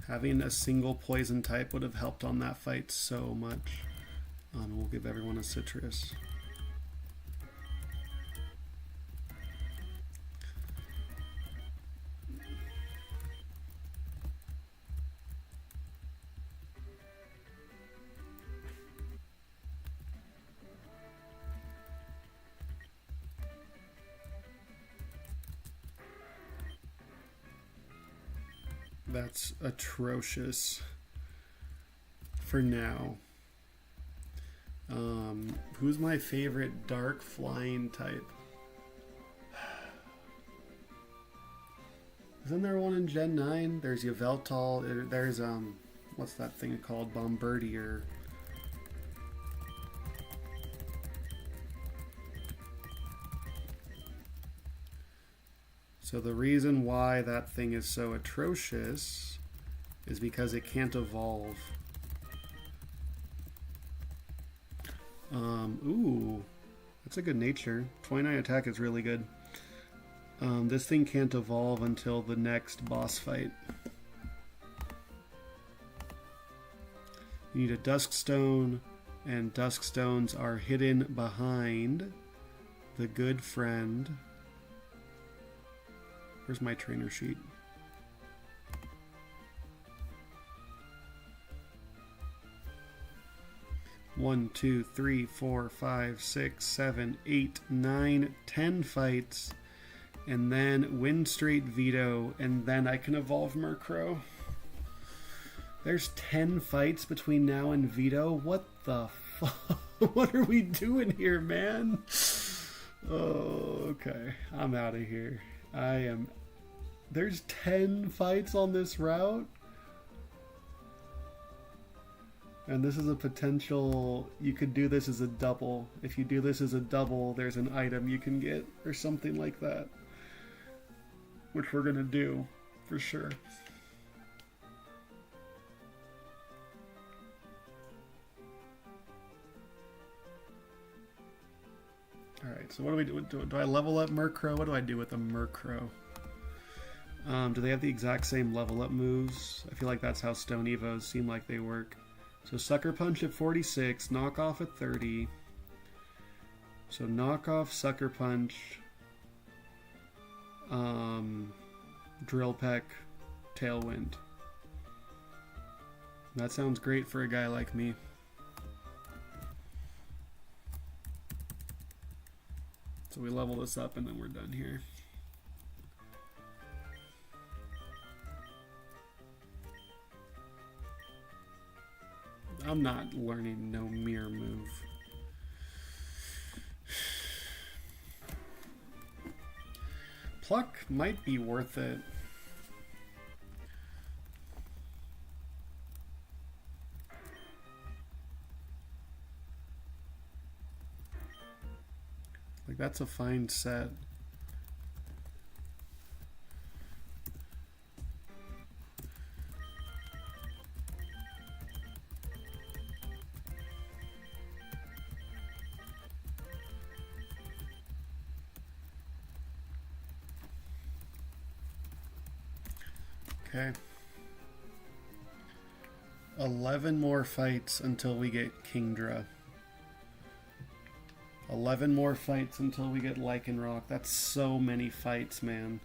Having a single poison type would have helped on that fight so much. We'll give everyone a citrus. That's atrocious for now. Who's my favorite dark flying type? Isn't there one in Gen 9? There's Yveltal. There's, what's that thing called? Bombardier. So the reason why that thing is so atrocious is because it can't evolve. Ooh, that's a good nature. 29 attack is really good. This thing can't evolve until the next boss fight. You need a Dusk Stone, and Dusk Stones are hidden behind the good friend. Where's my trainer sheet? One, 2, 3, 4, 5, 6, 7, 8, 9, 10 fights, and then Wind Straight Veto, and then I can evolve Murkrow. There's 10 fights between now and Veto? What the fuck? What are we doing here, man? Oh, okay. I'm out of here. There's 10 fights on this route? And this is a potential, you could do this as a double. If you do this as a double, there's an item you can get, or something like that. Which we're gonna do, for sure. Alright, so what do we do? Do I level up Murkrow? What do I do with a Murkrow? Do they have the exact same level up moves? I feel like that's how Stone Evos seem like they work. So Sucker Punch at 46, Knock Off at 30. So Knock Off, Sucker Punch, Drill Peck, Tailwind. That sounds great for a guy like me. So we level this up and then we're done here. I'm not learning no mirror move. Pluck might be worth it. Like, that's a fine set. Okay. 11 more fights until we get Kingdra. 11 more fights until we get Lycanroc. That's so many fights, man.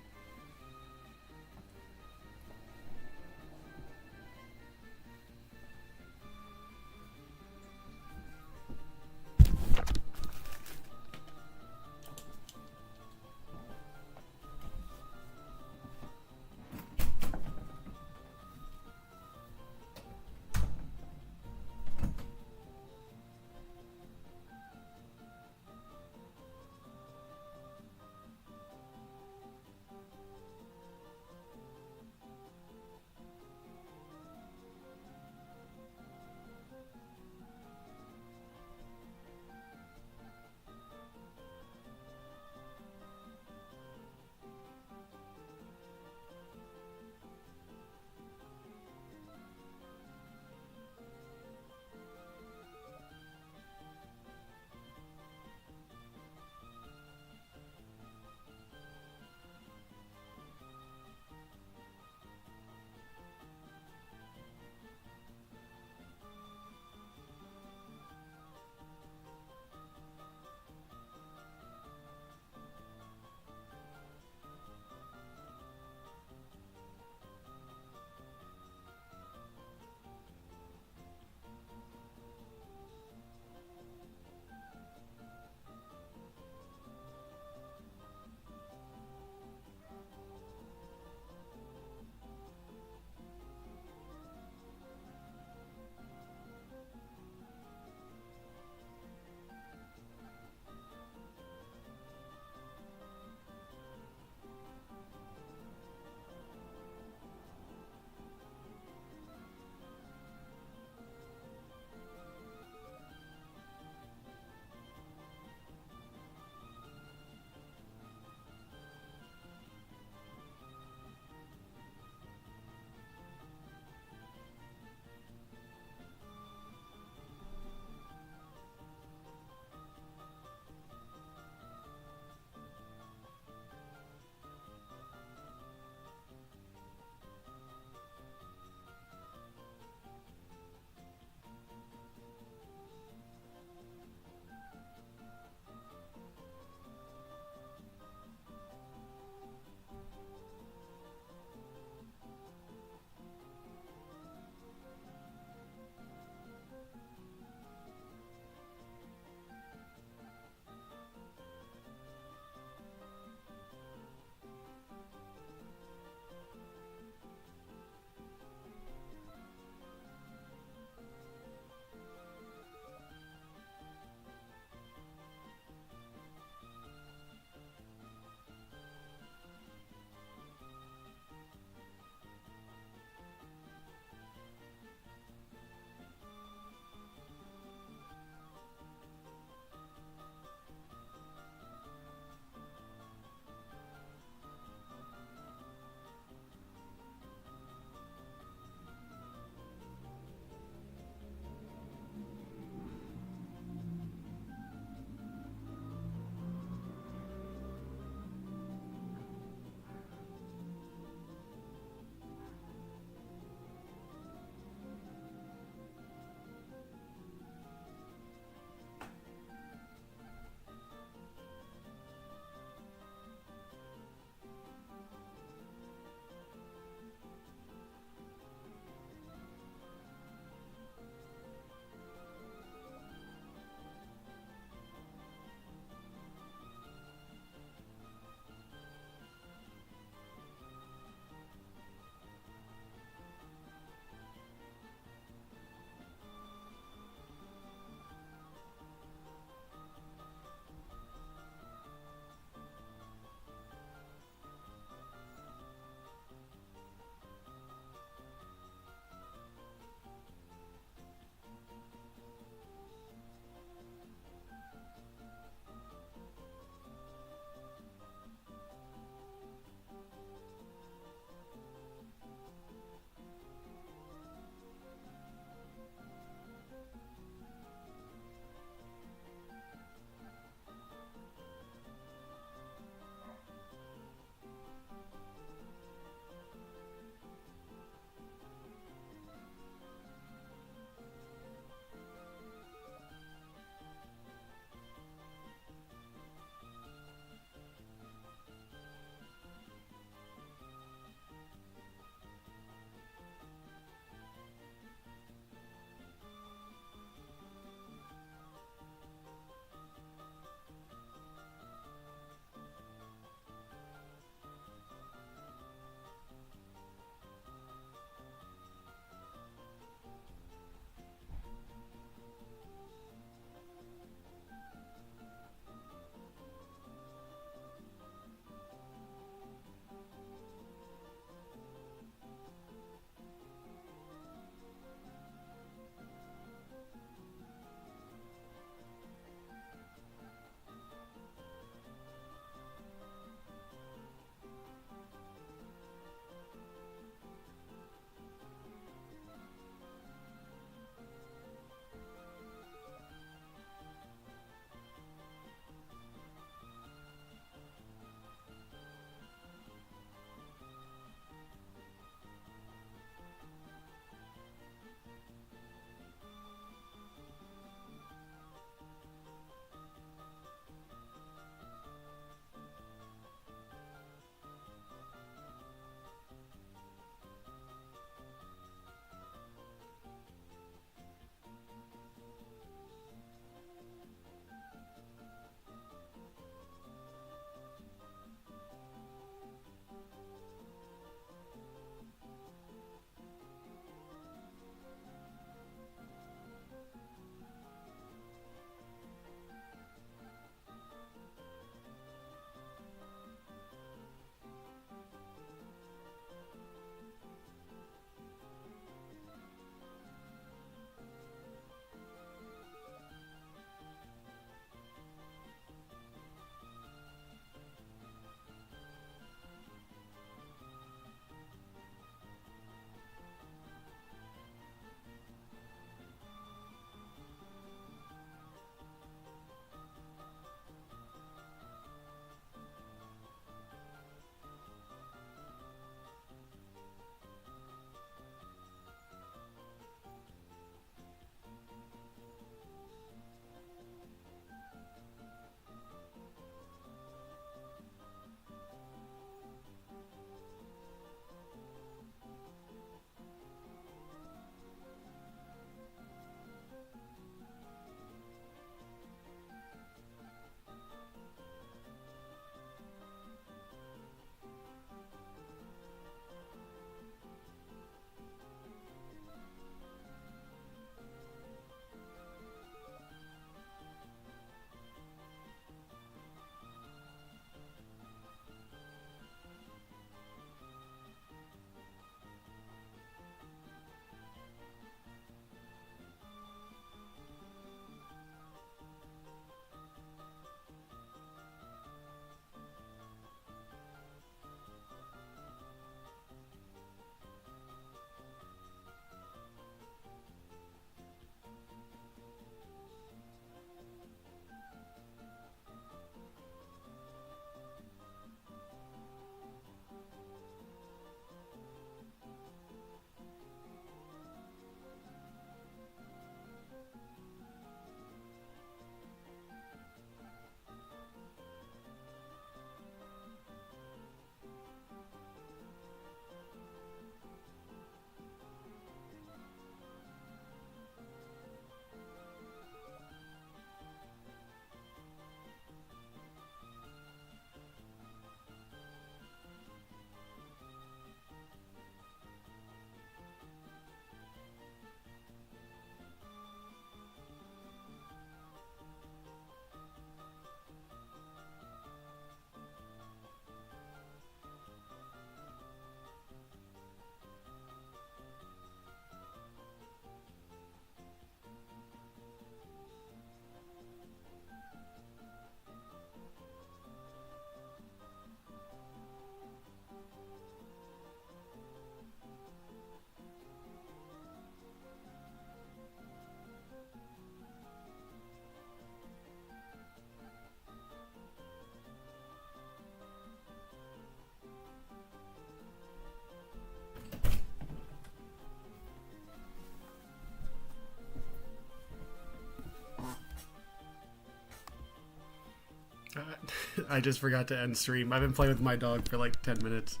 I just forgot to end stream. I've been playing with my dog for like 10 minutes.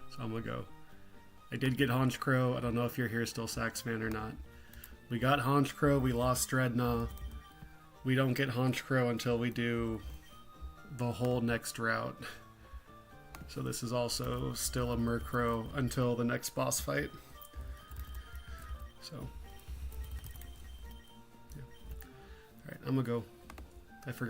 So I'm gonna go. I did get Haunch Crow. I don't know if you're here still, Saxman, or not. We got Haunch Crow. We lost Dreadnought. We don't get Haunch Crow until we do the whole next route. So this is also still a Murkrow until the next boss fight. So, yeah. Alright, I'm gonna go. I forgot.